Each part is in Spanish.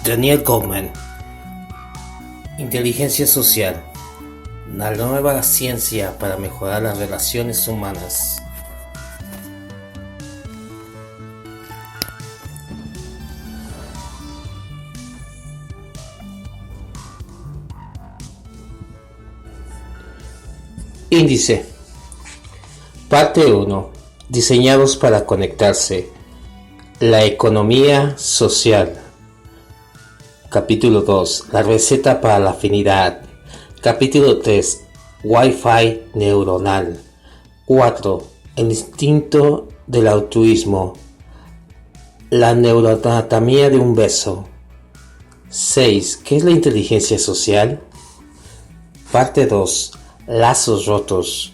Daniel Goleman. Inteligencia social. La nueva ciencia para mejorar las relaciones humanas. Índice. Parte 1. Diseñados para conectarse. La economía social. Capítulo 2. La receta para la afinidad. Capítulo 3. Wi-Fi neuronal. 4. El instinto del altruismo. La neuroanatomía de un beso. 6. ¿Qué es la inteligencia social? Parte 2. Lazos rotos.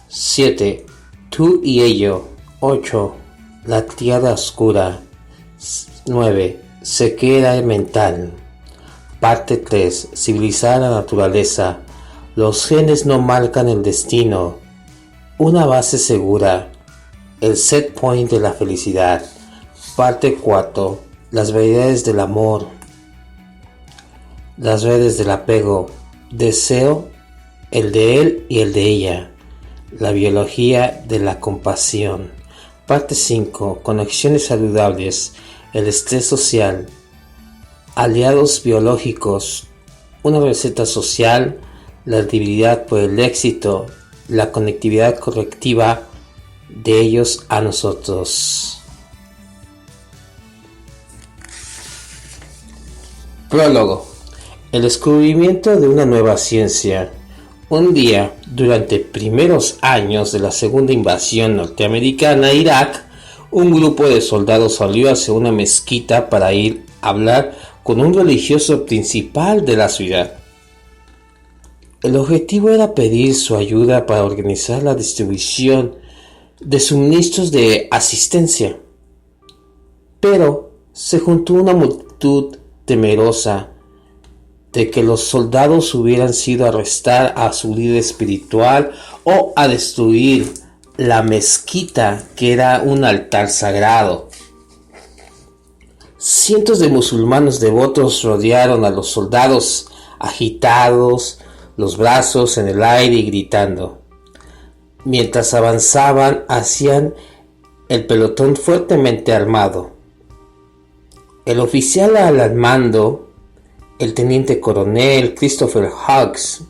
7. Tú y ello. 8. La triada oscura. 9. Sequera mental. Parte 3. Civilizar la naturaleza. Los genes no marcan el destino. Una base segura. El set point de la felicidad. Parte 4. Las variedades del amor. Las redes del apego. Deseo, el de él y el de ella. La biología de la compasión. Parte 5. Conexiones saludables. El estrés social. Aliados biológicos. Una receta social. La debilidad por el éxito. La conectividad correctiva de ellos a nosotros. Prólogo. El descubrimiento de una nueva ciencia. Un día, durante primeros años de la segunda invasión norteamericana a Irak, un grupo de soldados salió hacia una mezquita para ir a hablar con un religioso principal de la ciudad. El objetivo era pedir su ayuda para organizar la distribución de suministros de asistencia. Pero se juntó una multitud temerosa de que los soldados hubieran sido a arrestar a su líder espiritual o a destruir la mezquita, que era un altar sagrado. Cientos de musulmanes devotos rodearon a los soldados, agitados, los brazos en el aire y gritando. Mientras avanzaban, hacían el pelotón fuertemente armado. El oficial al mando, el teniente coronel Christopher Hughes,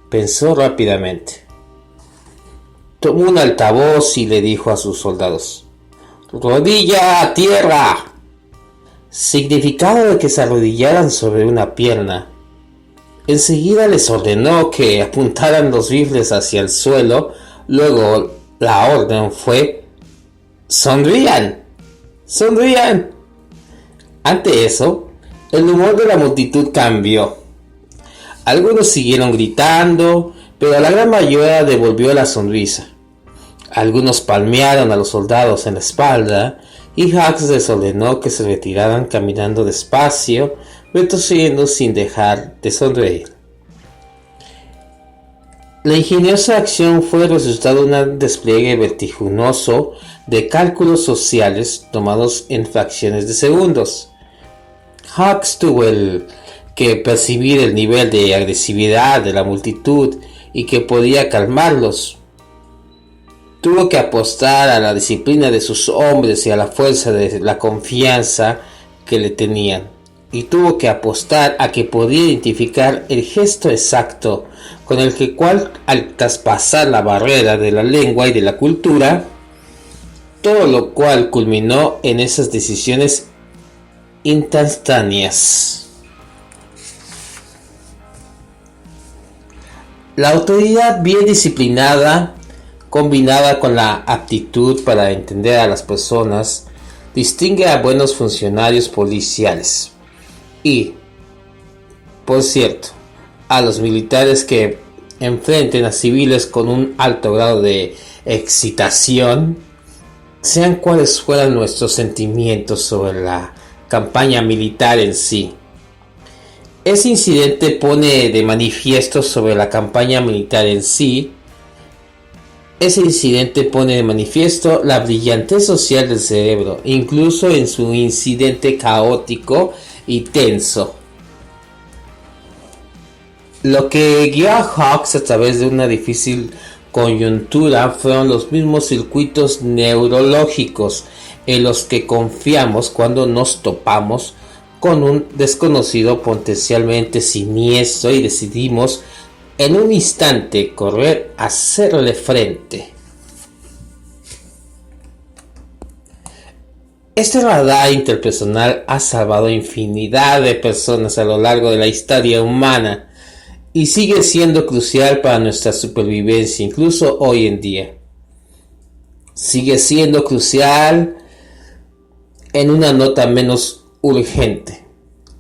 pensó rápidamente. Tomó un altavoz y le dijo a sus soldados: ¡rodilla a tierra! Significado de que se arrodillaran sobre una pierna. Enseguida les ordenó que apuntaran los rifles hacia el suelo. Luego la orden fue: ¡sonrían! ¡Sonrían! Ante eso, el humor de la multitud cambió. Algunos siguieron gritando, pero la gran mayoría devolvió la sonrisa. Algunos palmearon a los soldados en la espalda y Hughes les ordenó que se retiraran caminando despacio, retrocediendo sin dejar de sonreír. La ingeniosa acción fue el resultado de un despliegue vertiginoso de cálculos sociales tomados en fracciones de segundos. Hughes tuvo que percibir el nivel de agresividad de la multitud y que podía calmarlos. Tuvo que apostar a la disciplina de sus hombres y a la fuerza de la confianza que le tenían. Y tuvo que apostar a que podía identificar el gesto exacto con el cual, al traspasar la barrera de la lengua y de la cultura, todo lo cual culminó en esas decisiones instantáneas. La autoridad bien disciplinada, combinada con la aptitud para entender a las personas, distingue a buenos funcionarios policiales y, por cierto, a los militares que enfrenten a civiles con un alto grado de excitación, sean cuales fueran nuestros sentimientos sobre la campaña militar en sí. Ese incidente pone de manifiesto sobre la campaña militar en sí Ese incidente pone de manifiesto la brillantez social del cerebro, incluso en su incidente caótico y tenso. Lo que guió a Hawks a través de una difícil coyuntura fueron los mismos circuitos neurológicos en los que confiamos cuando nos topamos con un desconocido potencialmente siniestro y decidimos en un instante correr a hacerle frente. Este radar interpersonal ha salvado a infinidad de personas a lo largo de la historia humana y sigue siendo crucial para nuestra supervivencia, incluso hoy en día. Sigue siendo crucial en una nota menos urgente.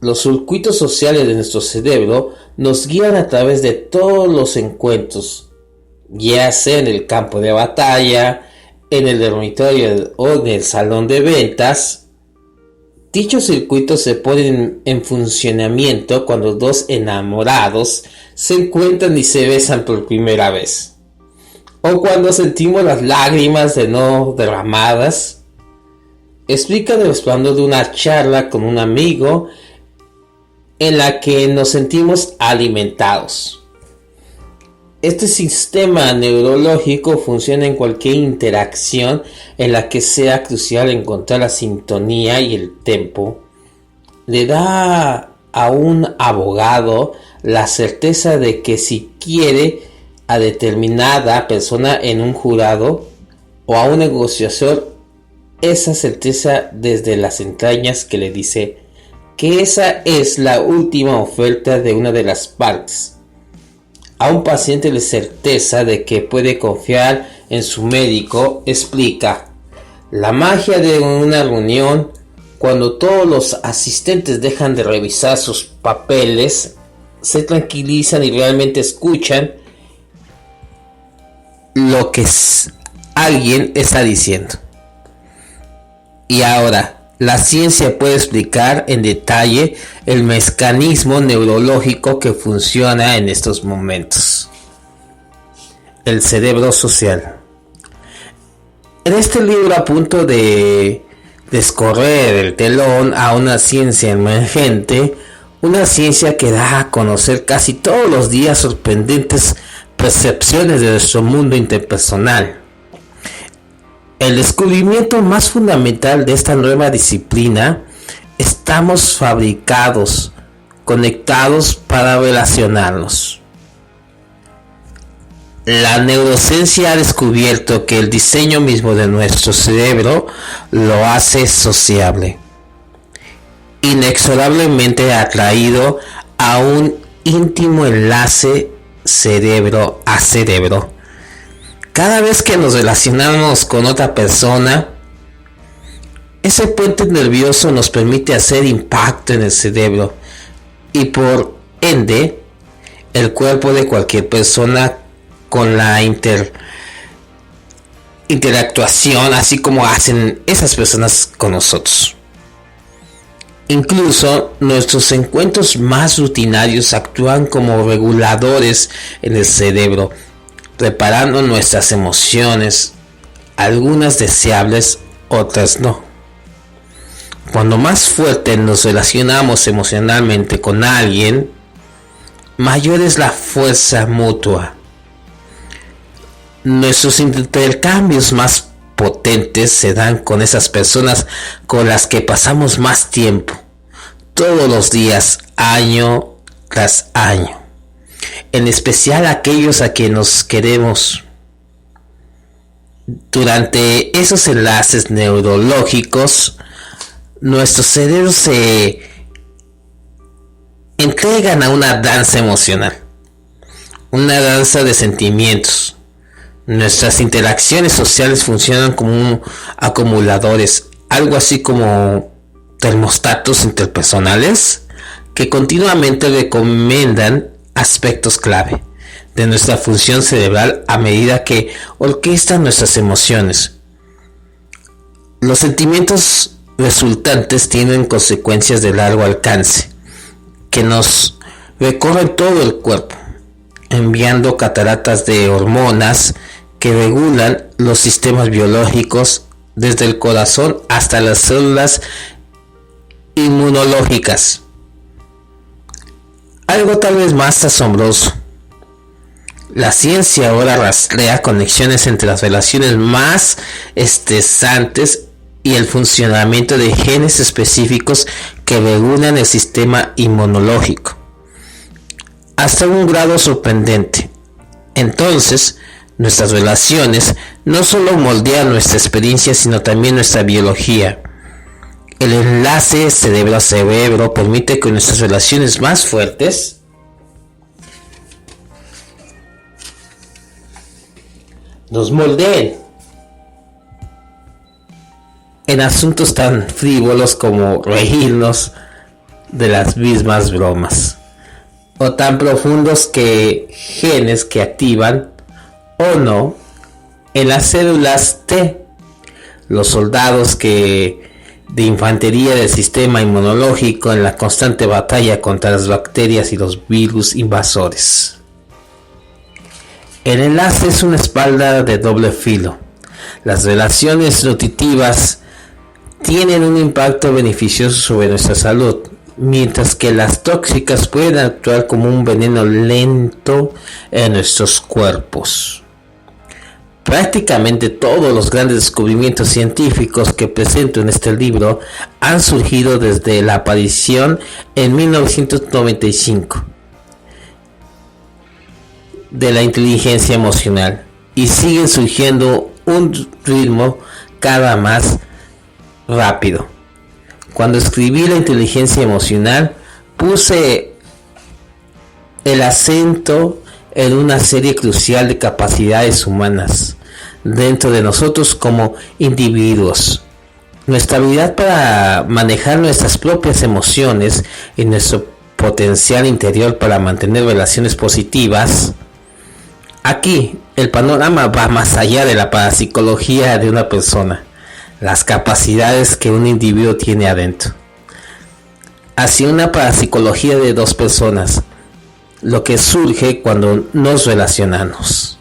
Los circuitos sociales de nuestro cerebro nos guían a través de todos los encuentros, ya sea en el campo de batalla, en el dormitorio o en el salón de ventas. Dichos circuitos se ponen en funcionamiento cuando dos enamorados se encuentran y se besan por primera vez, o cuando sentimos las lágrimas de no derramadas. Explica resplandor de una charla con un amigo en la que nos sentimos alimentados. Este sistema neurológico funciona en cualquier interacción en la que sea crucial encontrar la sintonía y el tempo. Le da a un abogado la certeza de que si quiere a determinada persona en un jurado o a un negociador, esa certeza desde las entrañas que le dice que esa es la última oferta de una de las partes. A un paciente la certeza de que puede confiar en su médico. Explica la magia de una reunión cuando todos los asistentes dejan de revisar sus papeles, se tranquilizan y realmente escuchan lo que alguien está diciendo. Y ahora, la ciencia puede explicar en detalle el mecanismo neurológico que funciona en estos momentos. El cerebro social. En este libro, a punto de descorrer el telón a una ciencia emergente, una ciencia que da a conocer casi todos los días sorprendentes percepciones de nuestro mundo interpersonal. El descubrimiento más fundamental de esta nueva disciplina: estamos fabricados, conectados para relacionarnos. La neurociencia ha descubierto que el diseño mismo de nuestro cerebro lo hace sociable, inexorablemente atraído a un íntimo enlace cerebro a cerebro. Cada vez que nos relacionamos con otra persona, ese puente nervioso nos permite hacer impacto en el cerebro y por ende el cuerpo de cualquier persona con la interactuación, así como hacen esas personas con nosotros. Incluso nuestros encuentros más rutinarios actúan como reguladores en el cerebro, reparando nuestras emociones, algunas deseables, otras no. Cuando más fuerte nos relacionamos emocionalmente con alguien, mayor es la fuerza mutua. Nuestros intercambios más potentes se dan con esas personas con las que pasamos más tiempo, todos los días, año tras año. En especial aquellos a quienes nos queremos. Durante esos enlaces neurológicos, nuestros cerebros se entregan a una danza emocional, una danza de sentimientos. Nuestras interacciones sociales funcionan como acumuladores, algo así como termostatos interpersonales que continuamente recomiendan aspectos clave de nuestra función cerebral a medida que orquestan nuestras emociones. Los sentimientos resultantes tienen consecuencias de largo alcance que nos recorren todo el cuerpo, enviando cataratas de hormonas que regulan los sistemas biológicos desde el corazón hasta las células inmunológicas. Algo tal vez más asombroso. La ciencia ahora rastrea conexiones entre las relaciones más estresantes y el funcionamiento de genes específicos que regulan el sistema inmunológico, hasta un grado sorprendente. Entonces, nuestras relaciones no solo moldean nuestra experiencia, sino también nuestra biología. El enlace cerebro a cerebro permite que nuestras relaciones más fuertes nos moldeen en asuntos tan frívolos como reírnos de las mismas bromas, o tan profundos que genes que activan o no en las células T, los soldados de infantería del sistema inmunológico en la constante batalla contra las bacterias y los virus invasores. El enlace es una espada de doble filo. Las relaciones nutritivas tienen un impacto beneficioso sobre nuestra salud, mientras que las tóxicas pueden actuar como un veneno lento en nuestros cuerpos. Prácticamente todos los grandes descubrimientos científicos que presento en este libro han surgido desde la aparición en 1995 de la inteligencia emocional y siguen surgiendo un ritmo cada más rápido. Cuando escribí la inteligencia emocional, puse el acento en una serie crucial de capacidades humanas dentro de nosotros como individuos. Nuestra habilidad para manejar nuestras propias emociones y nuestro potencial interior para mantener relaciones positivas. Aquí el panorama va más allá de la parapsicología de una persona, las capacidades que un individuo tiene adentro, hacia una parapsicología de dos personas, lo que surge cuando nos relacionamos.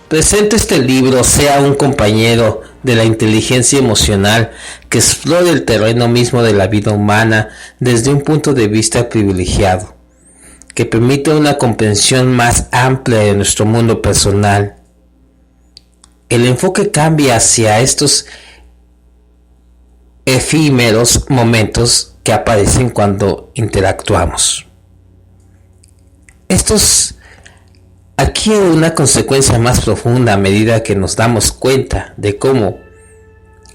Presento este libro sea un compañero de la inteligencia emocional que explore el terreno mismo de la vida humana desde un punto de vista privilegiado, que permite una comprensión más amplia de nuestro mundo personal. El enfoque cambia hacia estos efímeros momentos que aparecen cuando interactuamos. Aquí hay una consecuencia más profunda a medida que nos damos cuenta de cómo,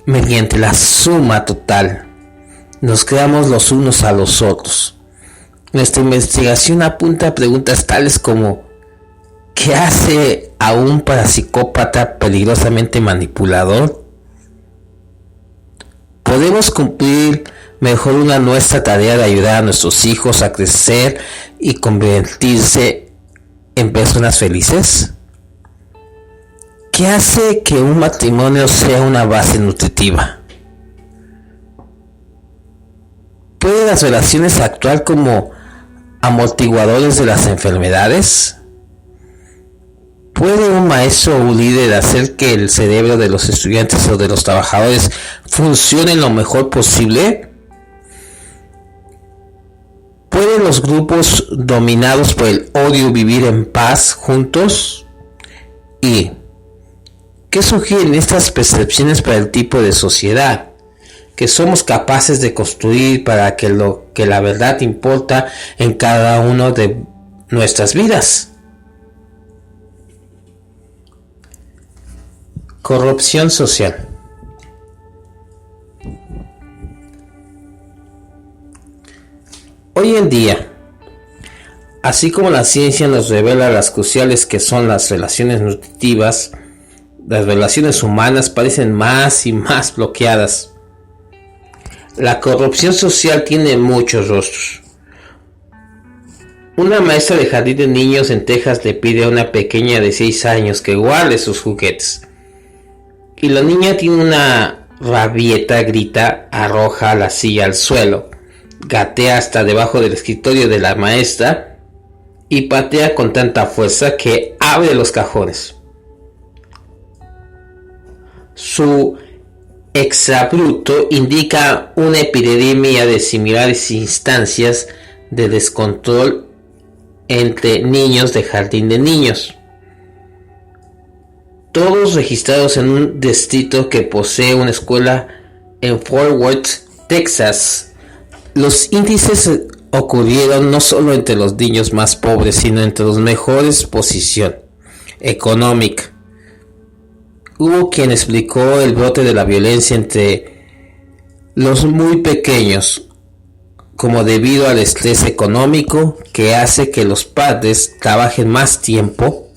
mediante la suma total, nos creamos los unos a los otros. Nuestra investigación apunta a preguntas tales como: ¿qué hace a un parapsicópata peligrosamente manipulador? ¿Podemos cumplir mejor nuestra tarea de ayudar a nuestros hijos a crecer y convertirse en personas felices? ¿Qué hace que un matrimonio sea una base nutritiva? ¿Pueden las relaciones actuar como amortiguadores de las enfermedades? ¿Puede un maestro o un líder hacer que el cerebro de los estudiantes o de los trabajadores funcione lo mejor posible? ¿Pueden los grupos dominados por el odio vivir en paz juntos? ¿Y qué sugieren estas percepciones para el tipo de sociedad que somos capaces de construir para que la verdad importa en cada una de nuestras vidas? Corrupción social. Hoy en día, así como la ciencia nos revela las cruciales que son las relaciones nutritivas, las relaciones humanas parecen más y más bloqueadas. La corrupción social tiene muchos rostros. Una maestra de jardín de niños en Texas le pide a una pequeña de 6 años que guarde sus juguetes. Y la niña tiene una rabieta, grita, arroja la silla al suelo, gatea hasta debajo del escritorio de la maestra y patea con tanta fuerza que abre los cajones. Su exabrupto indica una epidemia de similares instancias de descontrol entre niños de jardín de niños, todos registrados en un distrito que posee una escuela en Fort Worth, Texas. Los índices ocurrieron no solo entre los niños más pobres, sino entre los mejores posición económica. Hubo quien explicó el brote de la violencia entre los muy pequeños como debido al estrés económico que hace que los padres trabajen más tiempo,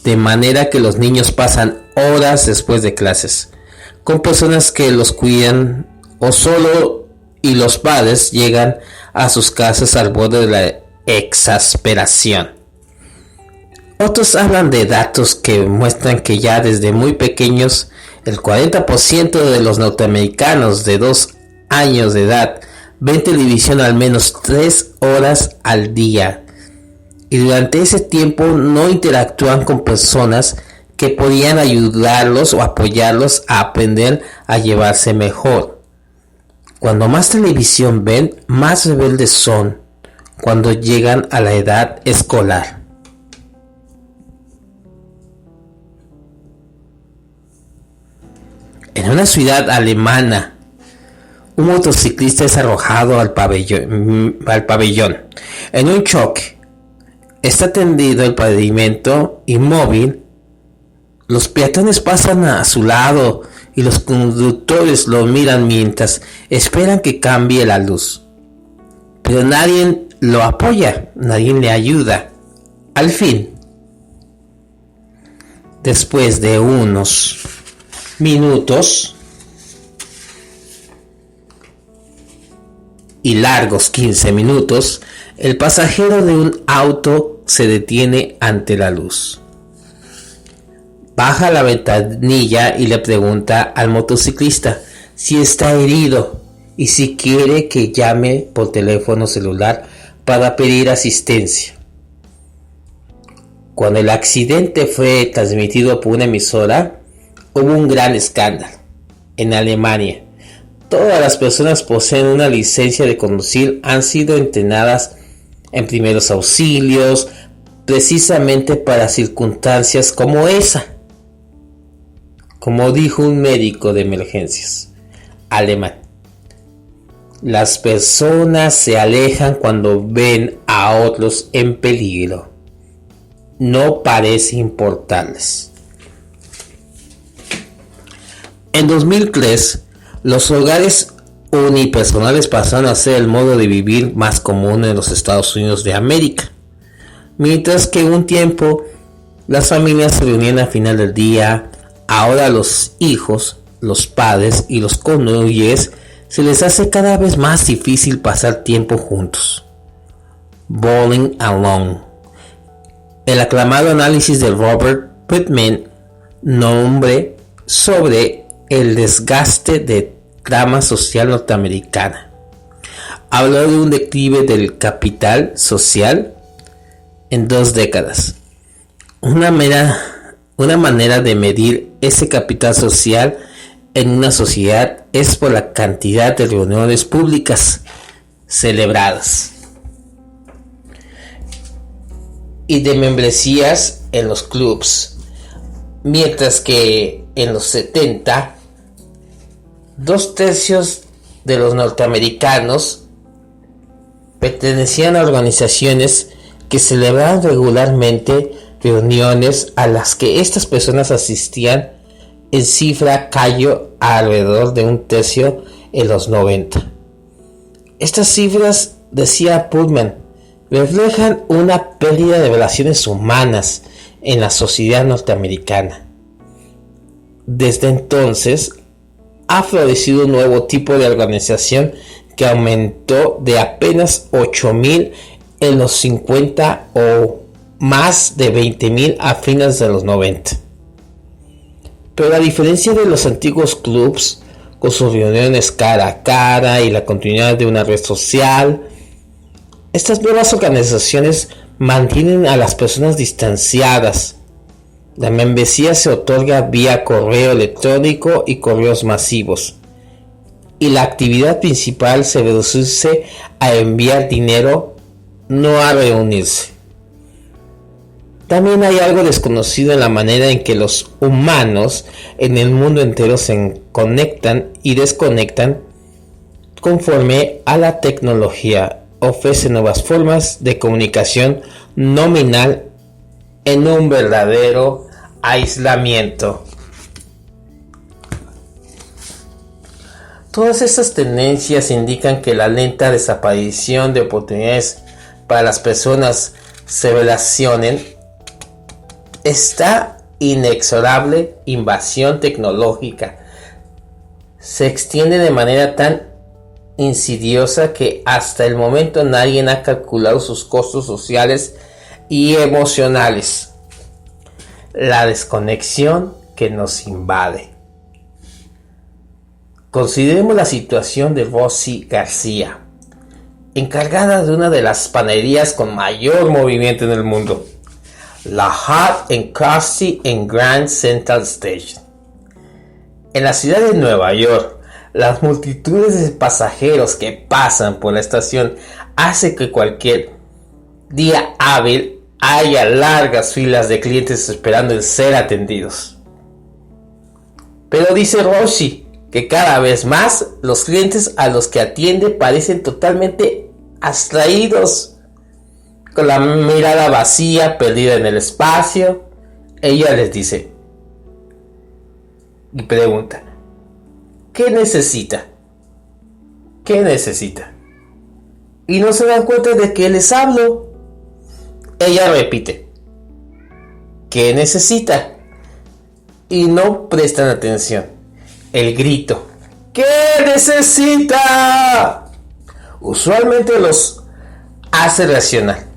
de manera que los niños pasan horas después de clases con personas que los cuidan o solo, y los padres llegan a sus casas al borde de la exasperación. Otros hablan de datos que muestran que ya desde muy pequeños el 40% de los norteamericanos de 2 años de edad ven televisión al menos 3 horas al día, y durante ese tiempo no interactúan con personas que podían ayudarlos o apoyarlos a aprender a llevarse mejor. Cuando más televisión ven, más rebeldes son cuando llegan a la edad escolar. En una ciudad alemana, un motociclista es arrojado al pabellón. En un choque, está tendido el pavimento inmóvil. Los peatones pasan a su lado y los conductores lo miran mientras esperan que cambie la luz. Pero nadie lo apoya, nadie le ayuda. Al fin, después de unos minutos y largos 15 minutos, el pasajero de un auto se detiene ante la luz. Baja la ventanilla y le pregunta al motociclista si está herido y si quiere que llame por teléfono celular para pedir asistencia. Cuando el accidente fue transmitido por una emisora, hubo un gran escándalo. En Alemania, todas las personas poseen una licencia de conducir, han sido entrenadas en primeros auxilios, precisamente para circunstancias como esa. Como dijo un médico de emergencias alemán, las personas se alejan cuando ven a otros en peligro. No parece importarles. En 2003, los hogares unipersonales pasaron a ser el modo de vivir más común en los Estados Unidos de América. Mientras que un tiempo las familias se reunían al final del día, ahora los hijos, los padres y los cónyuges se les hace cada vez más difícil pasar tiempo juntos. Bowling Alone. El aclamado análisis de Robert Putnam, nombre sobre el desgaste de trama social norteamericana, habló de un declive del capital social en 2 décadas. Una manera de medir ese capital social en una sociedad es por la cantidad de reuniones públicas celebradas y de membresías en los clubs, mientras que en los 70, 2/3 de los norteamericanos pertenecían a organizaciones que celebraban regularmente reuniones a las que estas personas asistían. En cifra cayó a alrededor de 1/3 en los 90. Estas cifras, decía Putnam, reflejan una pérdida de relaciones humanas en la sociedad norteamericana. Desde entonces, ha florecido un nuevo tipo de organización que aumentó de apenas 8,000 en los 50 o más de 20,000 a fines de los 90. Pero a diferencia de los antiguos clubs, con sus reuniones cara a cara y la continuidad de una red social, estas nuevas organizaciones mantienen a las personas distanciadas. La membresía se otorga vía correo electrónico y correos masivos. Y la actividad principal se reduce a enviar dinero, no a reunirse. También hay algo desconocido en la manera en que los humanos en el mundo entero se conectan y desconectan conforme a la tecnología ofrece nuevas formas de comunicación nominal en un verdadero aislamiento. Todas estas tendencias indican que la lenta desaparición de oportunidades para las personas se relacionen esta inexorable invasión tecnológica se extiende de manera tan insidiosa que hasta el momento nadie ha calculado sus costos sociales y emocionales. La desconexión que nos invade. Consideremos la situación de Rosy García, encargada de una de las panaderías con mayor movimiento en el mundo, la Hut and Krusty en Grand Central Station. En la ciudad de Nueva York, las multitudes de pasajeros que pasan por la estación hacen que cualquier día hábil haya largas filas de clientes esperando el ser atendidos. Pero dice Rosy que cada vez más los clientes a los que atiende parecen totalmente abstraídos, con la mirada vacía, perdida en el espacio. Ella les dice y pregunta: ¿qué necesita? ¿Qué necesita? Y no se dan cuenta de que les hablo. Ella repite: ¿qué necesita? Y no prestan atención. El grito: ¿qué necesita? Usualmente los hace reaccionar.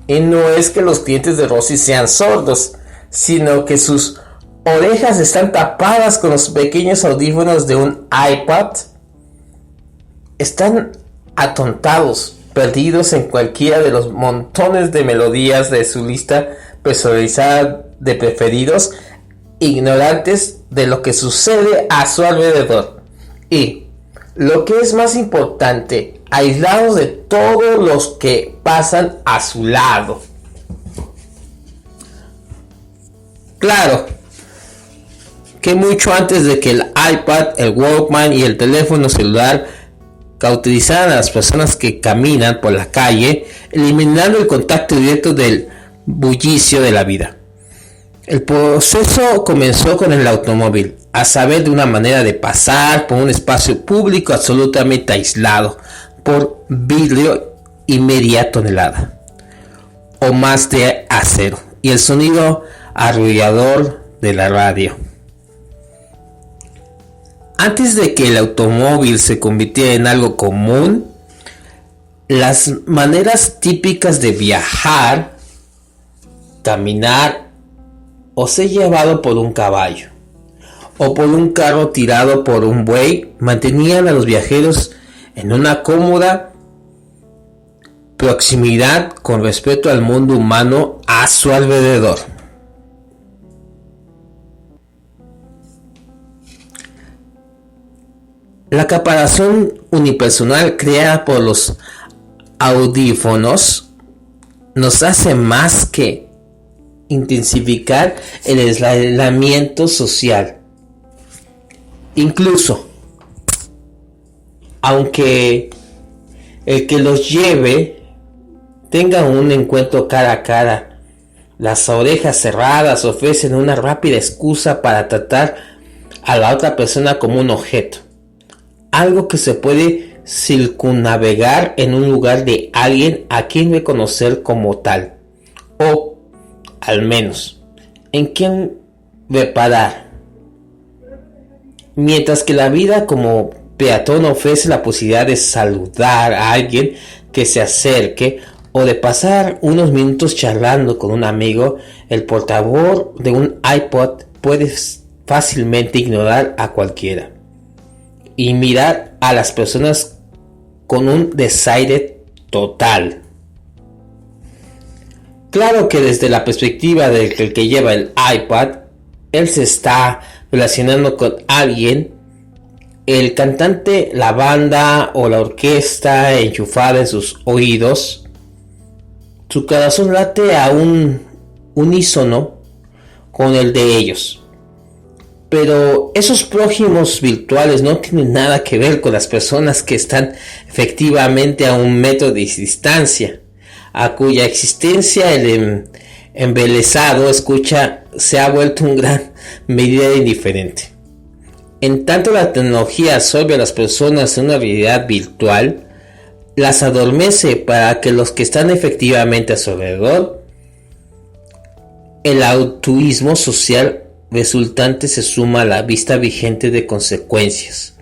Y no es que los clientes de Rosy sean sordos, sino que sus orejas están tapadas con los pequeños audífonos de un iPod. Están atontados, perdidos en cualquiera de los montones de melodías de su lista personalizada de preferidos, ignorantes de lo que sucede a su alrededor. Y, lo que es más importante, aislados de todos los que pasan a su lado. Claro que mucho antes de que el iPad, el Walkman y el teléfono celular cautivaran a las personas que caminan por la calle, eliminando el contacto directo del bullicio de la vida. El proceso comenzó con el automóvil, a saber, de una manera de pasar por un espacio público absolutamente aislado por vidrio y media tonelada o más de acero y el sonido arrullador de la radio. Antes de que el automóvil se convirtiera en algo común, las maneras típicas de viajar, caminar o ser llevado por un caballo o por un carro tirado por un buey mantenían a los viajeros en una cómoda proximidad con respecto al mundo humano a su alrededor. La caparación unipersonal creada por los audífonos nos hace más que intensificar el aislamiento social. Incluso, aunque el que los lleve tenga un encuentro cara a cara, las orejas cerradas ofrecen una rápida excusa para tratar a la otra persona como un objeto, algo que se puede circunnavegar en un lugar de alguien a quien reconocer como tal, o al menos en quien reparar. Mientras que la vida como peatón ofrece la posibilidad de saludar a alguien que se acerque o de pasar unos minutos charlando con un amigo, el portavoz de un iPod puede fácilmente ignorar a cualquiera y mirar a las personas con un desaire total. Claro que desde la perspectiva del que lleva el iPad, él se está relacionando con alguien, el cantante, la banda o la orquesta enchufada en sus oídos, su corazón late a un unísono con el de ellos. Pero esos prójimos virtuales no tienen nada que ver con las personas que están efectivamente a 1 metro de distancia, a cuya existencia el embelesado escucha se ha vuelto en gran medida indiferente. En tanto la tecnología absorbe a las personas en una realidad virtual, las adormece para que los que están efectivamente a su alrededor, el altruismo social resultante se suma a la vista vigente de consecuencias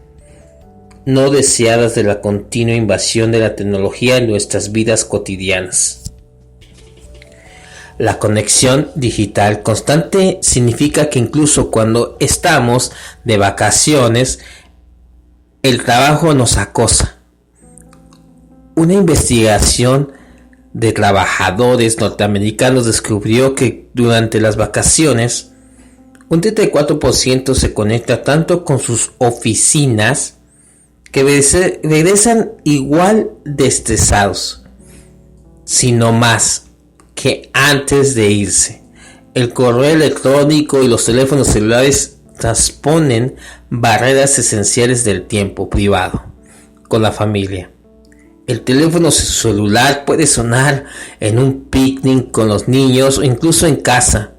no deseadas de la continua invasión de la tecnología en nuestras vidas cotidianas. La conexión digital constante significa que incluso cuando estamos de vacaciones, el trabajo nos acosa. Una investigación de trabajadores norteamericanos descubrió que durante las vacaciones, un 34% se conecta tanto con sus oficinas que regresan igual de estresados, sino más que antes de irse. El correo electrónico y los teléfonos celulares transponen barreras esenciales del tiempo privado con la familia. El teléfono celular puede sonar en un picnic con los niños o incluso en casa.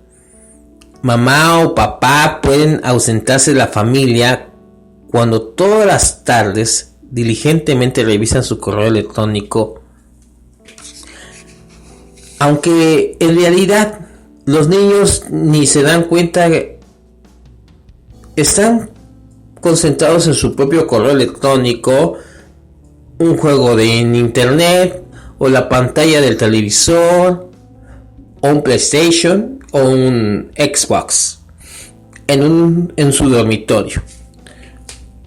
Mamá o papá pueden ausentarse de la familia cuando todas las tardes diligentemente revisan su correo electrónico, aunque en realidad los niños ni se dan cuenta que están concentrados en su propio correo electrónico, un juego en internet o la pantalla del televisor o un PlayStation o un Xbox en su dormitorio.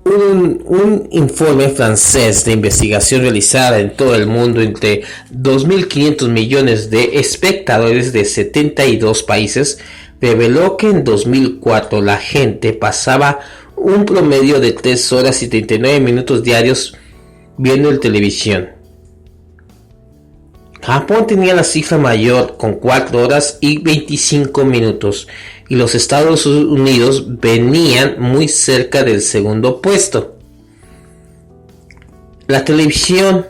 Un informe francés de investigación realizada en todo el mundo entre 2.500 millones de espectadores de 72 países reveló que en 2004 la gente pasaba un promedio de 3 horas y 39 minutos diarios viendo el televisión. Japón tenía la cifra mayor con 4 horas y 25 minutos y los Estados Unidos venían muy cerca del segundo puesto. La televisión,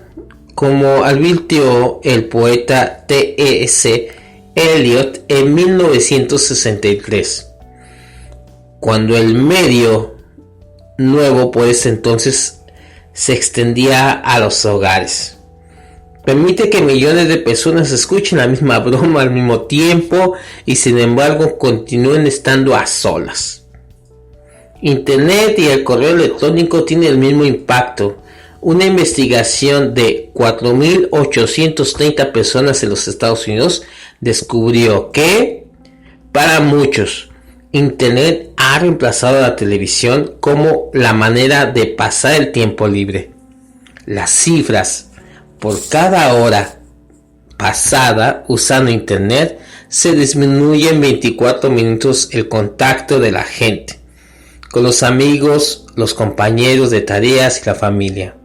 como advirtió el poeta T.S. Eliot en 1963, cuando el medio nuevo por ese entonces se extendía a los hogares. Permite que millones de personas escuchen la misma broma al mismo tiempo y sin embargo continúen estando a solas. Internet y el correo electrónico tienen el mismo impacto. Una investigación de 4.830 personas en los Estados Unidos descubrió que, para muchos, Internet ha reemplazado a la televisión como la manera de pasar el tiempo libre. Las cifras por cada hora pasada usando Internet se disminuye en 24 minutos el contacto de la gente con los amigos, los compañeros de tareas y la familia.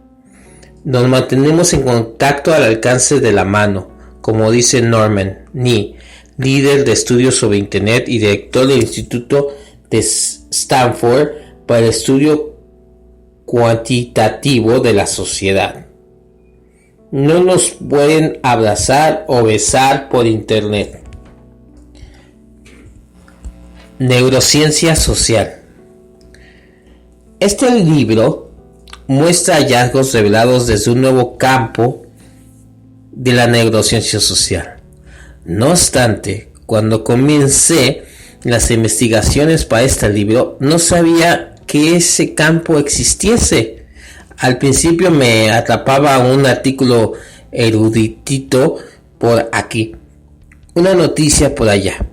Nos mantenemos en contacto al alcance de la mano, como dice Norman Nee, líder de estudios sobre Internet y director del Instituto de Stanford para el estudio cuantitativo de la sociedad. No nos pueden abrazar o besar por Internet. Neurociencia social. Este libro muestra hallazgos revelados desde un nuevo campo de la neurociencia social. No obstante, cuando comencé las investigaciones para este libro, no sabía que ese campo existiese. Al principio me atrapaba un artículo erudito por aquí, una noticia por allá,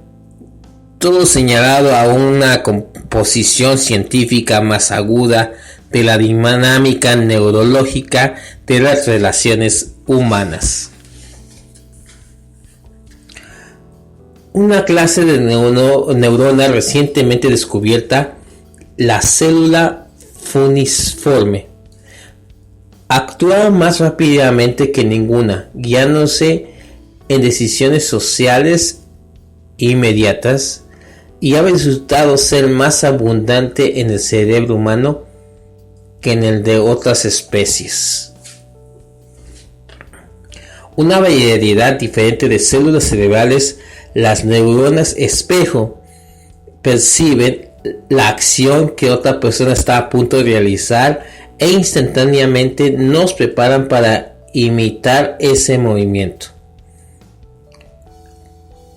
todo señalado a una composición científica más aguda de la dinámica neurológica de las relaciones humanas. una clase de neurona recientemente descubierta, la célula funiforme. Actúa más rápidamente que ninguna, guiándose en decisiones sociales inmediatas, y ha resultado ser más abundante en el cerebro humano que en el de otras especies. Una variedad diferente de células cerebrales, las neuronas espejo, perciben la acción que otra persona está a punto de realizar e instantáneamente nos preparan para imitar ese movimiento.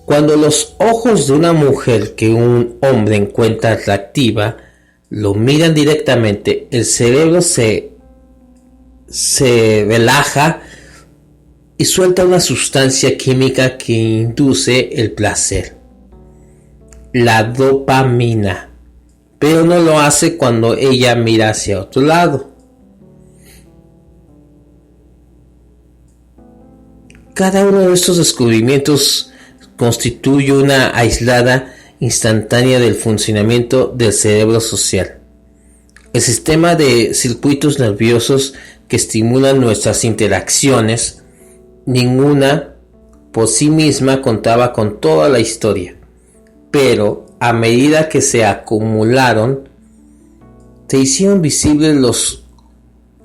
Cuando los ojos de una mujer que un hombre encuentra atractiva lo miran directamente, el cerebro se relaja y suelta una sustancia química que induce el placer, la dopamina, pero no lo hace cuando ella mira hacia otro lado. Cada uno de estos descubrimientos constituye una aislada instantánea del funcionamiento del cerebro social. El sistema de circuitos nerviosos que estimulan nuestras interacciones, ninguna por sí misma contaba con toda la historia, pero a medida que se acumularon, se hicieron visibles los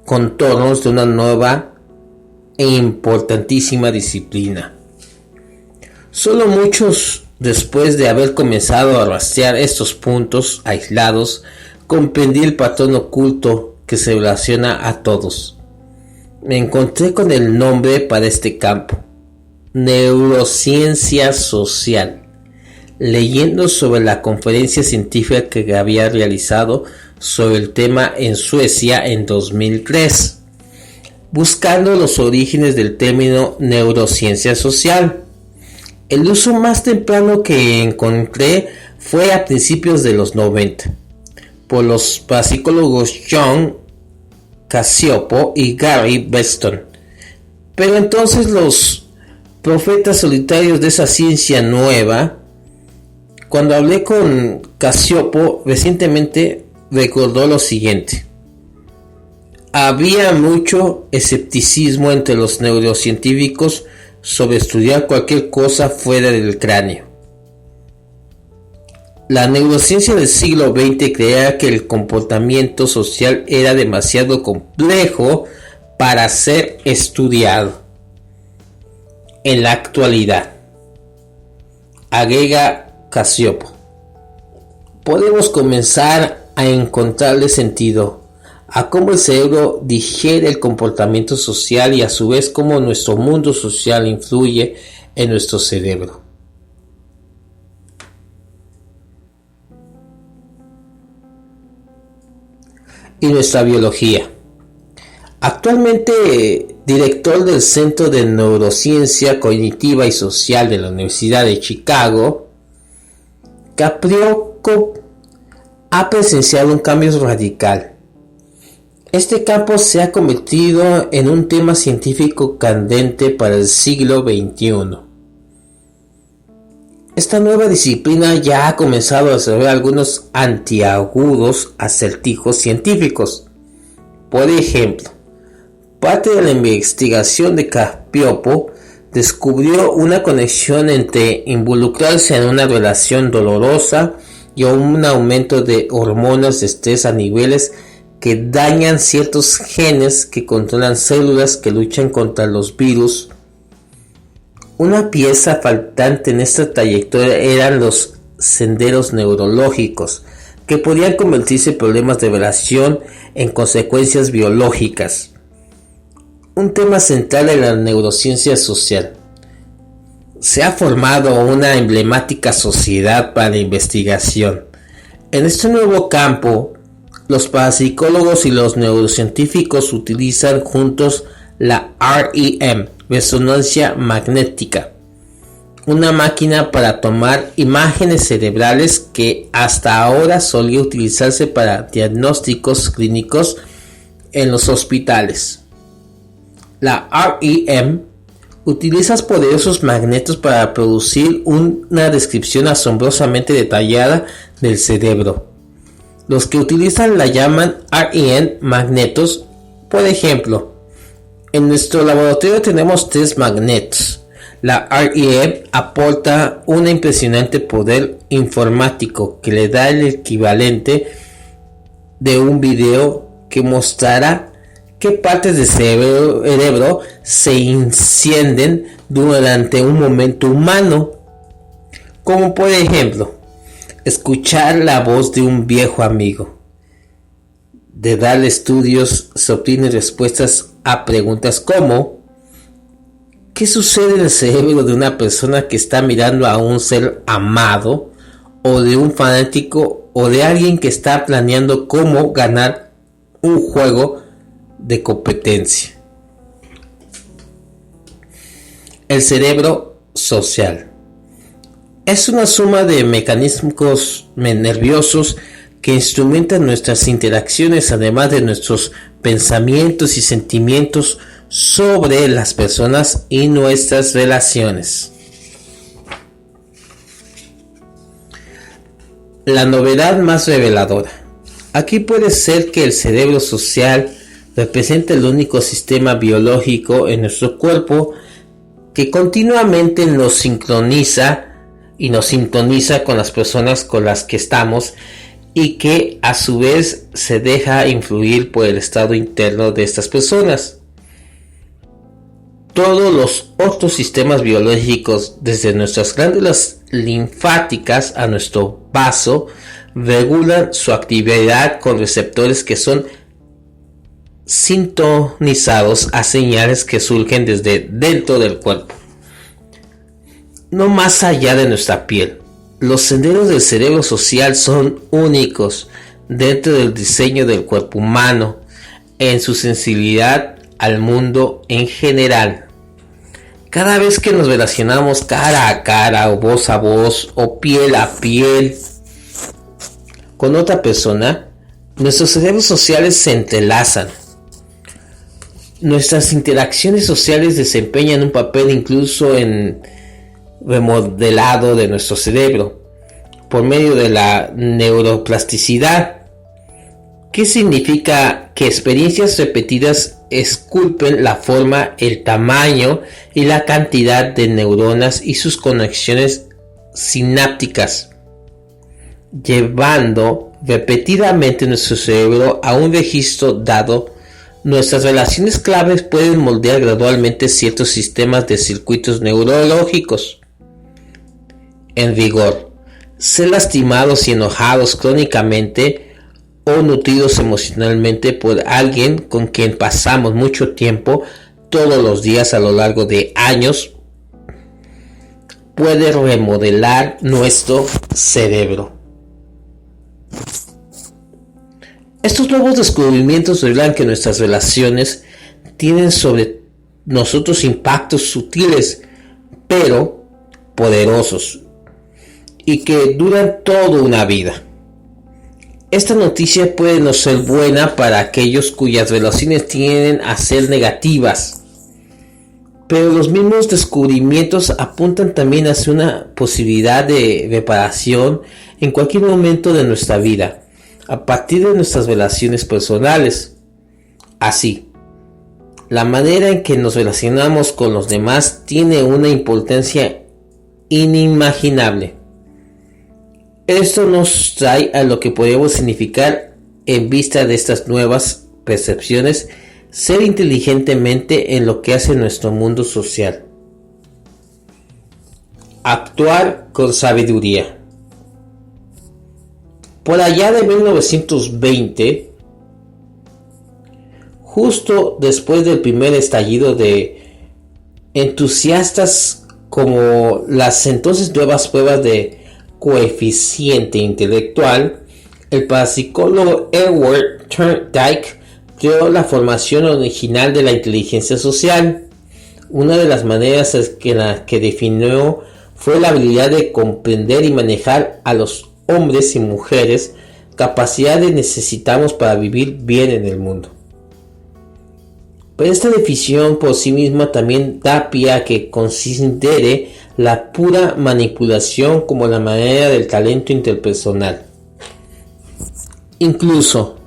contornos de una nueva e importantísima disciplina. Solo muchos después de haber comenzado a rastrear estos puntos aislados, comprendí el patrón oculto que se relaciona a todos. Me encontré con el nombre para este campo: neurociencia social. Leyendo sobre la conferencia científica que había realizado sobre el tema en Suecia en 2003, buscando los orígenes del término neurociencia social. El uso más temprano que encontré fue a principios de los 90, por los parapsicólogos John Cacioppo y Gary Beston. Pero entonces los profetas solitarios de esa ciencia nueva, cuando hablé con Cacioppo recientemente, recordó lo siguiente: había mucho escepticismo entre los neurocientíficos sobre estudiar cualquier cosa fuera del cráneo. La neurociencia del siglo XX creía que el comportamiento social era demasiado complejo para ser estudiado. En la actualidad, agrega Cacioppo, podemos comenzar a encontrarle sentido a cómo el cerebro digiere el comportamiento social y a su vez cómo nuestro mundo social influye en nuestro cerebro. Y nuestra biología. Actualmente director del Centro de Neurociencia Cognitiva y Social de la Universidad de Chicago, Cacioppo ha presenciado un cambio radical. Este campo se ha convertido en un tema científico candente para el siglo XXI. Esta nueva disciplina ya ha comenzado a resolver algunos antiagudos acertijos científicos. Por ejemplo, parte de la investigación de Cacioppo descubrió una conexión entre involucrarse en una relación dolorosa y un aumento de hormonas de estrés a niveles que dañan ciertos genes que controlan células que luchan contra los virus. Una pieza faltante en esta trayectoria eran los senderos neurológicos, que podían convertirse en problemas de relación en consecuencias biológicas. Un tema central en la neurociencia social. Se ha formado una emblemática sociedad para la investigación. En este nuevo campo, los parapsicólogos y los neurocientíficos utilizan juntos la REM, resonancia magnética, una máquina para tomar imágenes cerebrales que hasta ahora solía utilizarse para diagnósticos clínicos en los hospitales. La REM Utilizas poderosos magnetos para producir una descripción asombrosamente detallada del cerebro. Los que utilizan la llaman REM magnetos. Por ejemplo, en nuestro laboratorio tenemos 3 magnetos. La REM aporta un impresionante poder informático que le da el equivalente de un video que mostrará qué partes del cerebro se encienden durante un momento humano, como por ejemplo escuchar la voz de un viejo amigo. De darle estudios se obtienen respuestas a preguntas como: ¿qué sucede en el cerebro de una persona que está mirando a un ser amado, o de un fanático, o de alguien que está planeando cómo ganar un juego de competencia? El cerebro social es una suma de mecanismos nerviosos que instrumentan nuestras interacciones, además de nuestros pensamientos y sentimientos sobre las personas y nuestras relaciones. La novedad más reveladora. Aquí puede ser que el cerebro social representa el único sistema biológico en nuestro cuerpo que continuamente nos sincroniza y nos sintoniza con las personas con las que estamos, y que a su vez se deja influir por el estado interno de estas personas. Todos los otros sistemas biológicos, desde nuestras glándulas linfáticas a nuestro vaso, regulan su actividad con receptores que son sintonizados a señales que surgen desde dentro del cuerpo, no más allá de nuestra piel. Los senderos del cerebro social son únicos dentro del diseño del cuerpo humano, en su sensibilidad al mundo en general. Cada vez que nos relacionamos cara a cara, o voz a voz, o piel a piel con otra persona, nuestros cerebros sociales se entrelazan. Nuestras interacciones sociales desempeñan un papel incluso en remodelado de nuestro cerebro por medio de la neuroplasticidad. ¿Qué significa? Que experiencias repetidas esculpen la forma, el tamaño y la cantidad de neuronas y sus conexiones sinápticas, llevando repetidamente nuestro cerebro a un registro dado. Nuestras relaciones claves pueden moldear gradualmente ciertos sistemas de circuitos neurológicos en vigor. Ser lastimados y enojados crónicamente, o nutridos emocionalmente por alguien con quien pasamos mucho tiempo todos los días a lo largo de años, puede remodelar nuestro cerebro. Estos nuevos descubrimientos revelan que nuestras relaciones tienen sobre nosotros impactos sutiles pero poderosos, y que duran toda una vida. Esta noticia puede no ser buena para aquellos cuyas relaciones tienden a ser negativas, pero los mismos descubrimientos apuntan también hacia una posibilidad de reparación en cualquier momento de nuestra vida, a partir de nuestras relaciones personales. Así, la manera en que nos relacionamos con los demás tiene una importancia inimaginable. Esto nos trae a lo que podemos significar, en vista de estas nuevas percepciones, ser inteligentemente en lo que hace nuestro mundo social. Actuar con sabiduría. Por allá de 1920, justo después del primer estallido de entusiastas como las entonces nuevas pruebas de coeficiente intelectual, el parapsicólogo Edward Thorndike creó la formación original de la inteligencia social. Una de las maneras en la que definió fue la habilidad de comprender y manejar a los hombres y mujeres, capacidad que necesitamos para vivir bien en el mundo. Pero esta definición por sí misma también da pie a que considere la pura manipulación como la manera del talento interpersonal. Incluso,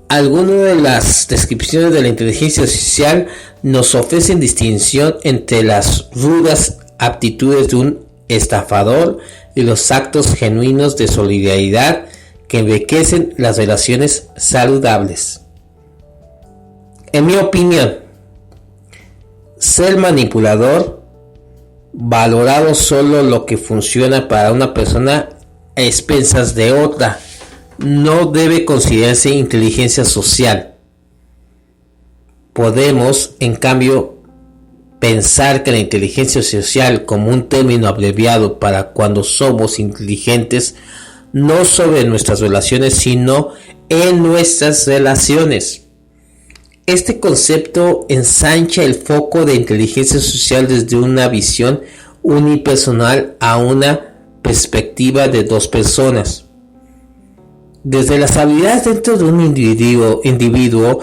algunas de las descripciones de la inteligencia social nos ofrecen distinción entre las rudas aptitudes de un estafador y los actos genuinos de solidaridad que enriquecen las relaciones saludables. En mi opinión, ser manipulador, valorado solo lo que funciona para una persona a expensas de otra, no debe considerarse inteligencia social. Podemos, en cambio, pensar que la inteligencia social como un término abreviado para cuando somos inteligentes no sobre nuestras relaciones, sino en nuestras relaciones. Este concepto ensancha el foco de inteligencia social desde una visión unipersonal a una perspectiva de dos personas. Desde las habilidades dentro de un individuo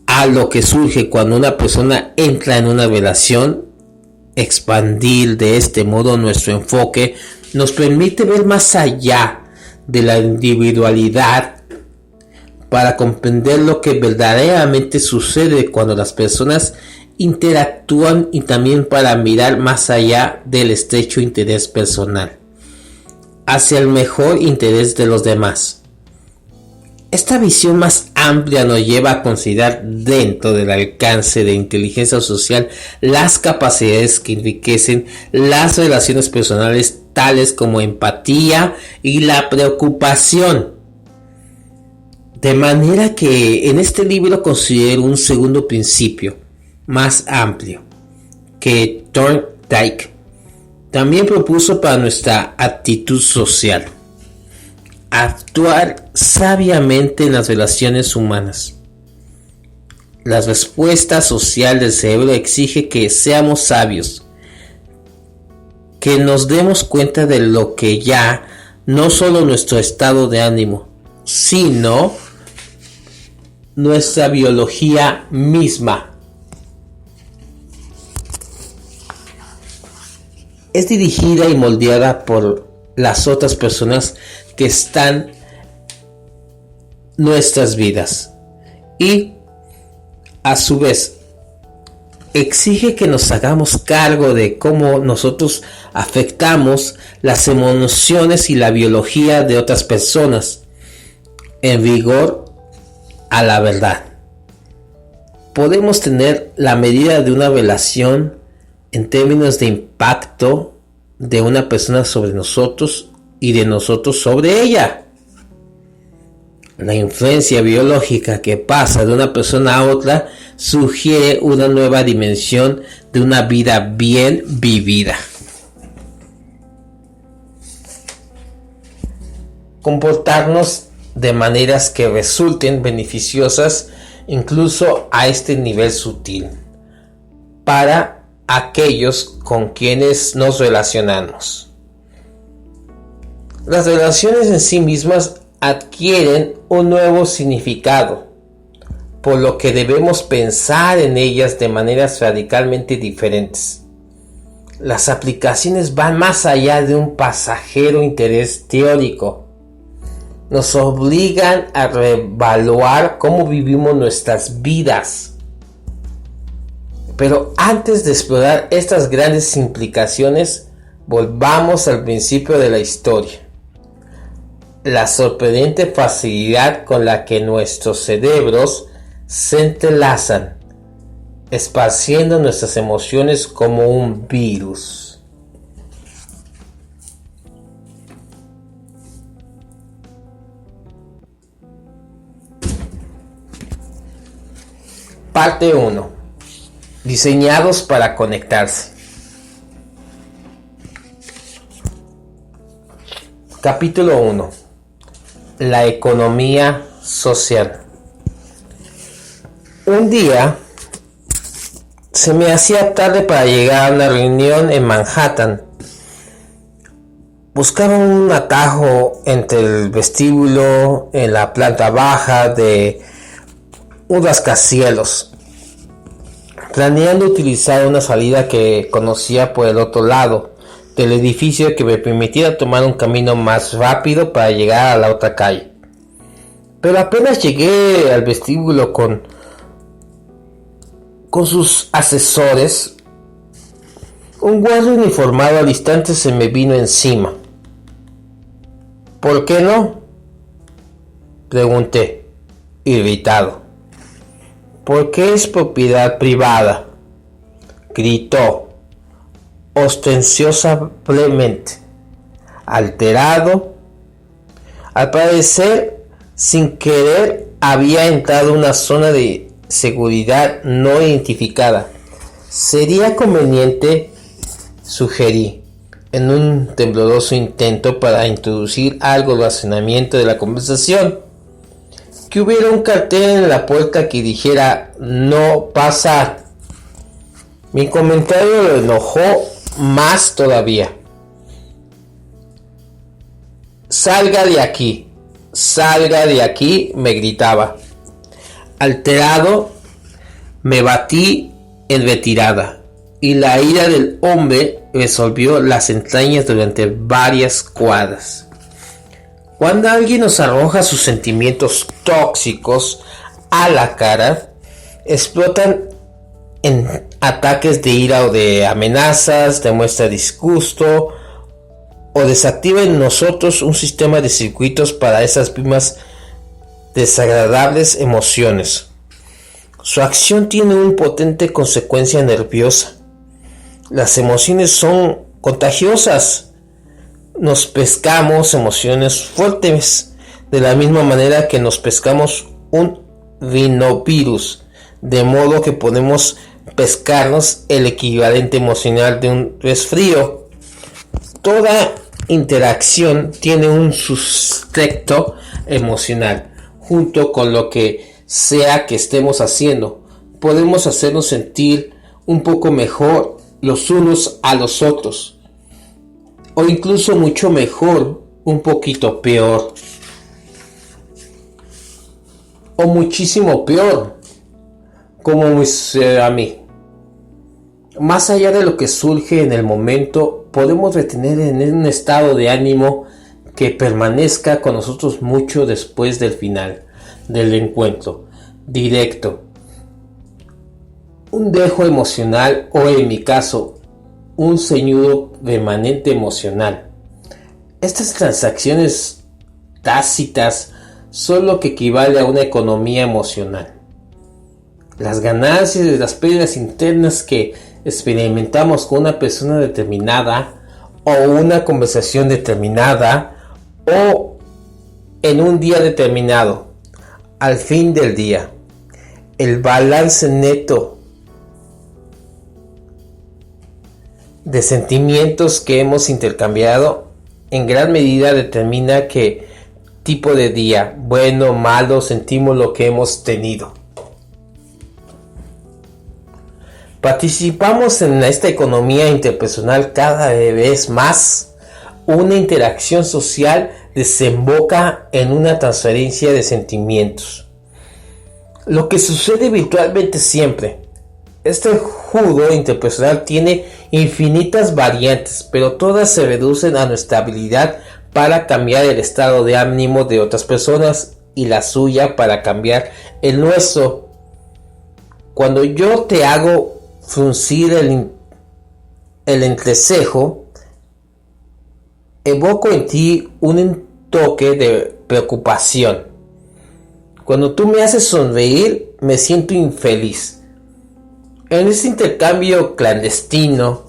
a lo que surge cuando una persona entra en una relación, expandir de este modo nuestro enfoque nos permite ver más allá de la individualidad para comprender lo que verdaderamente sucede cuando las personas interactúan y también para mirar más allá del estrecho interés personal, hacia el mejor interés de los demás. Esta visión más amplia nos lleva a considerar dentro del alcance de inteligencia social las capacidades que enriquecen las relaciones personales, tales como empatía y la preocupación. De manera que en este libro considero un segundo principio más amplio que Thorndike también propuso para nuestra actitud social: actuar sabiamente en las relaciones humanas. La respuesta social del cerebro exige que seamos sabios, que nos demos cuenta de lo que ya no solo nuestro estado de ánimo, sino nuestra biología misma es dirigida y moldeada por las otras personas que están nuestras vidas, y a su vez exige que nos hagamos cargo de cómo nosotros afectamos las emociones y la biología de otras personas en vigor a la verdad. Podemos tener la medida de una relación en términos de impacto de una persona sobre nosotros y de nosotros sobre ella. La influencia biológica que pasa de una persona a otra sugiere una nueva dimensión de una vida bien vivida. Comportarnos de maneras que resulten beneficiosas incluso a este nivel sutil para aquellos con quienes nos relacionamos. Las relaciones en sí mismas adquieren un nuevo significado, por lo que debemos pensar en ellas de maneras radicalmente diferentes. Las aplicaciones van más allá de un pasajero interés teórico. Nos obligan a reevaluar cómo vivimos nuestras vidas. Pero antes de explorar estas grandes implicaciones, volvamos al principio de la historia. La sorprendente facilidad con la que nuestros cerebros se entrelazan, esparciendo nuestras emociones como un virus. Parte 1. Diseñados para conectarse. Capítulo 1. La economía social. Un día se me hacía tarde para llegar a una reunión en Manhattan. Buscaba un atajo entre el vestíbulo en la planta baja de un rascacielos planeando utilizar una salida que conocía por el otro lado del edificio que me permitiera tomar un camino más rápido para llegar a la otra calle. Pero apenas llegué al vestíbulo con sus asesores, un guardia uniformado al instante se me vino encima. ¿Por qué no?, pregunté, irritado. «Porque es propiedad privada», gritó ostentosamente, alterado. Al parecer, sin querer, había entrado a una zona de seguridad no identificada. «Sería conveniente», sugerí, en un tembloroso intento para introducir algo de razonamiento de la conversación, «que hubiera un cartel en la puerta que dijera no pasar». Mi comentario lo enojó más todavía. «Salga de aquí», me gritaba. Alterado, me batí en retirada, y la ira del hombre resolvió las entrañas durante varias cuadras. Cuando alguien nos arroja sus sentimientos tóxicos a la cara, explotan en ataques de ira o de amenazas, demuestra disgusto o desactiva en nosotros un sistema de circuitos para esas mismas desagradables emociones. Su acción tiene una potente consecuencia nerviosa. Las emociones son contagiosas. Nos pescamos emociones fuertes de la misma manera que nos pescamos un rinovirus, de modo que podemos pescarnos el equivalente emocional de un resfrío. Toda interacción tiene un sustrato emocional, junto con lo que sea que estemos haciendo. Podemos hacernos sentir un poco mejor los unos a los otros, o incluso mucho mejor, un poquito peor, o muchísimo peor, como a mí. Más allá de lo que surge en el momento, podemos retener en un estado de ánimo que permanezca con nosotros mucho después del final del encuentro directo. Un dejo emocional, o en mi caso, un ceñudo remanente emocional. Estas transacciones tácitas son lo que equivale a una economía emocional. Las ganancias y las pérdidas internas que experimentamos con una persona determinada, o una conversación determinada, o en un día determinado, al fin del día, el balance neto de sentimientos que hemos intercambiado en gran medida determina qué tipo de día, bueno o malo, sentimos lo que hemos tenido. Participamos en esta economía interpersonal cada vez más. Una interacción social desemboca en una transferencia de sentimientos. Lo que sucede virtualmente siempre. Este judo interpersonal tiene infinitas variantes, pero todas se reducen a nuestra habilidad para cambiar el estado de ánimo de otras personas y la suya para cambiar el nuestro. Cuando yo te hago fruncir el entrecejo, evoco en ti un toque de preocupación. Cuando tú me haces sonreír, me siento infeliz. En este intercambio clandestino,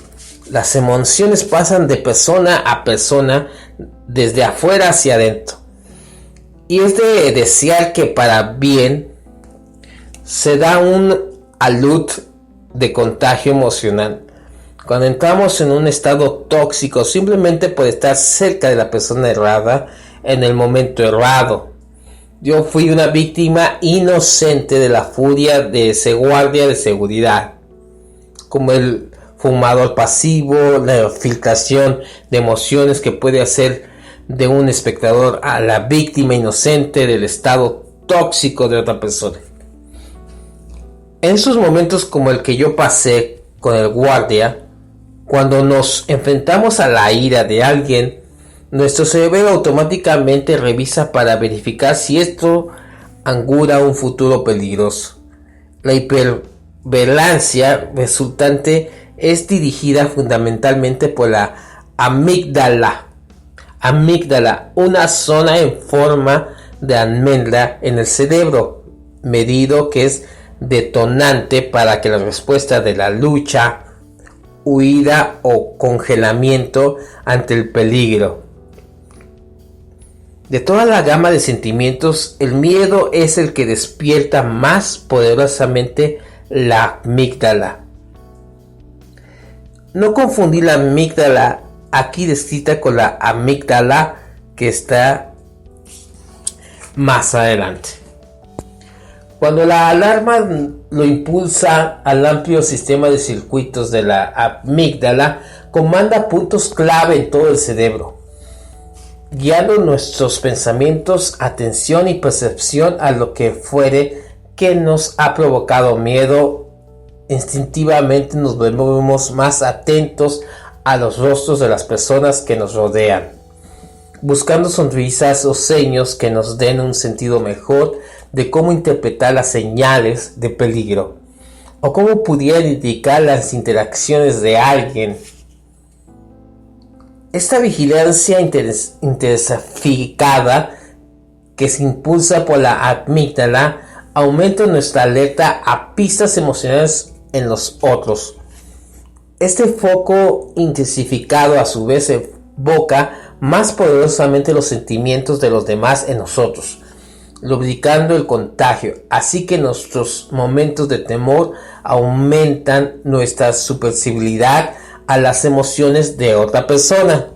las emociones pasan de persona a persona, desde afuera hacia adentro. Y es de desear que para bien se da un alud de contagio emocional. Cuando entramos en un estado tóxico, simplemente por estar cerca de la persona errada en el momento errado. Yo fui una víctima inocente de la furia de ese guardia de seguridad, como el fumador pasivo, la filtración de emociones que puede hacer de un espectador a la víctima inocente del estado tóxico de otra persona. En esos momentos como el que yo pasé con el guardia, cuando nos enfrentamos a la ira de alguien, nuestro cerebro automáticamente revisa para verificar si esto augura un futuro peligroso. La hipervelancia resultante es dirigida fundamentalmente por la amígdala. Amígdala, una zona en forma de almendra en el cerebro, medido que es detonante para que la respuesta de la lucha, huida o congelamiento ante el peligro. De toda la gama de sentimientos, el miedo es el que despierta más poderosamente la amígdala. No confundir la amígdala aquí descrita con la amígdala que está más adelante. Cuando la alarma lo impulsa al amplio sistema de circuitos de la amígdala, comanda puntos clave en todo el cerebro, guiando nuestros pensamientos, atención y percepción a lo que fuere que nos ha provocado miedo. Instintivamente nos volvemos más atentos a los rostros de las personas que nos rodean, buscando sonrisas o seños que nos den un sentido mejor de cómo interpretar las señales de peligro o cómo pudieran indicar las interacciones de alguien. Esta vigilancia intensificada que se impulsa por la amígdala aumenta nuestra alerta a pistas emocionales en los otros. Este foco intensificado a su vez evoca más poderosamente los sentimientos de los demás en nosotros, lubricando el contagio, así que nuestros momentos de temor aumentan nuestra susceptibilidad a las emociones de otra persona.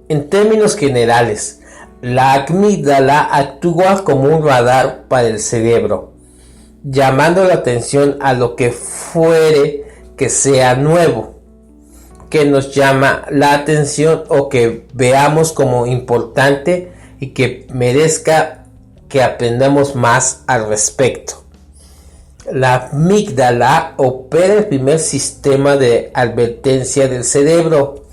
En términos generales, la amígdala actúa como un radar para el cerebro, llamando la atención a lo que fuere que sea nuevo, que nos llama la atención o que veamos como importante y que merezca que aprendamos más al respecto. La amígdala opera el primer sistema de advertencia del cerebro,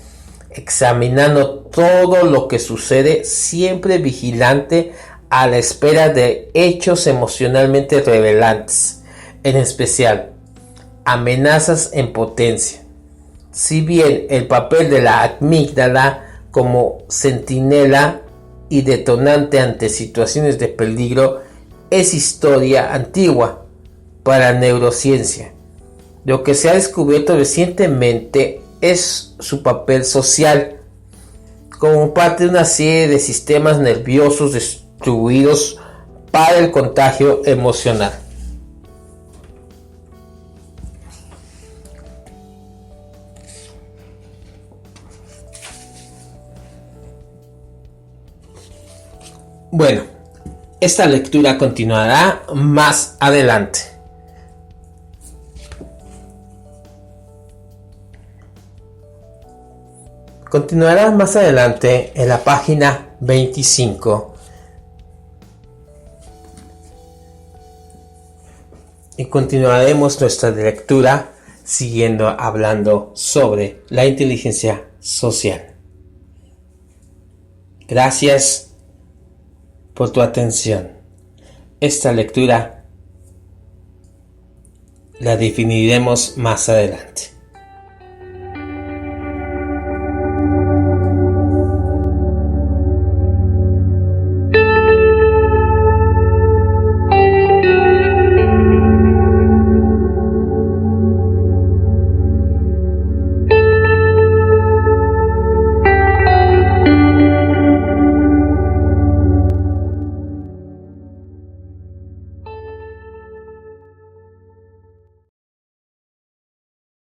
examinando todo lo que sucede, siempre vigilante a la espera de hechos emocionalmente relevantes, en especial amenazas en potencia. Si bien el papel de la amígdala como centinela y detonante ante situaciones de peligro es historia antigua para la neurociencia, lo que se ha descubierto recientemente es su papel social, como parte de una serie de sistemas nerviosos distribuidos para el contagio emocional. Bueno, esta lectura continuará más adelante. Continuará más adelante en la página 25 y continuaremos nuestra lectura siguiendo hablando sobre la inteligencia social. Gracias por tu atención. Esta lectura la definiremos más adelante.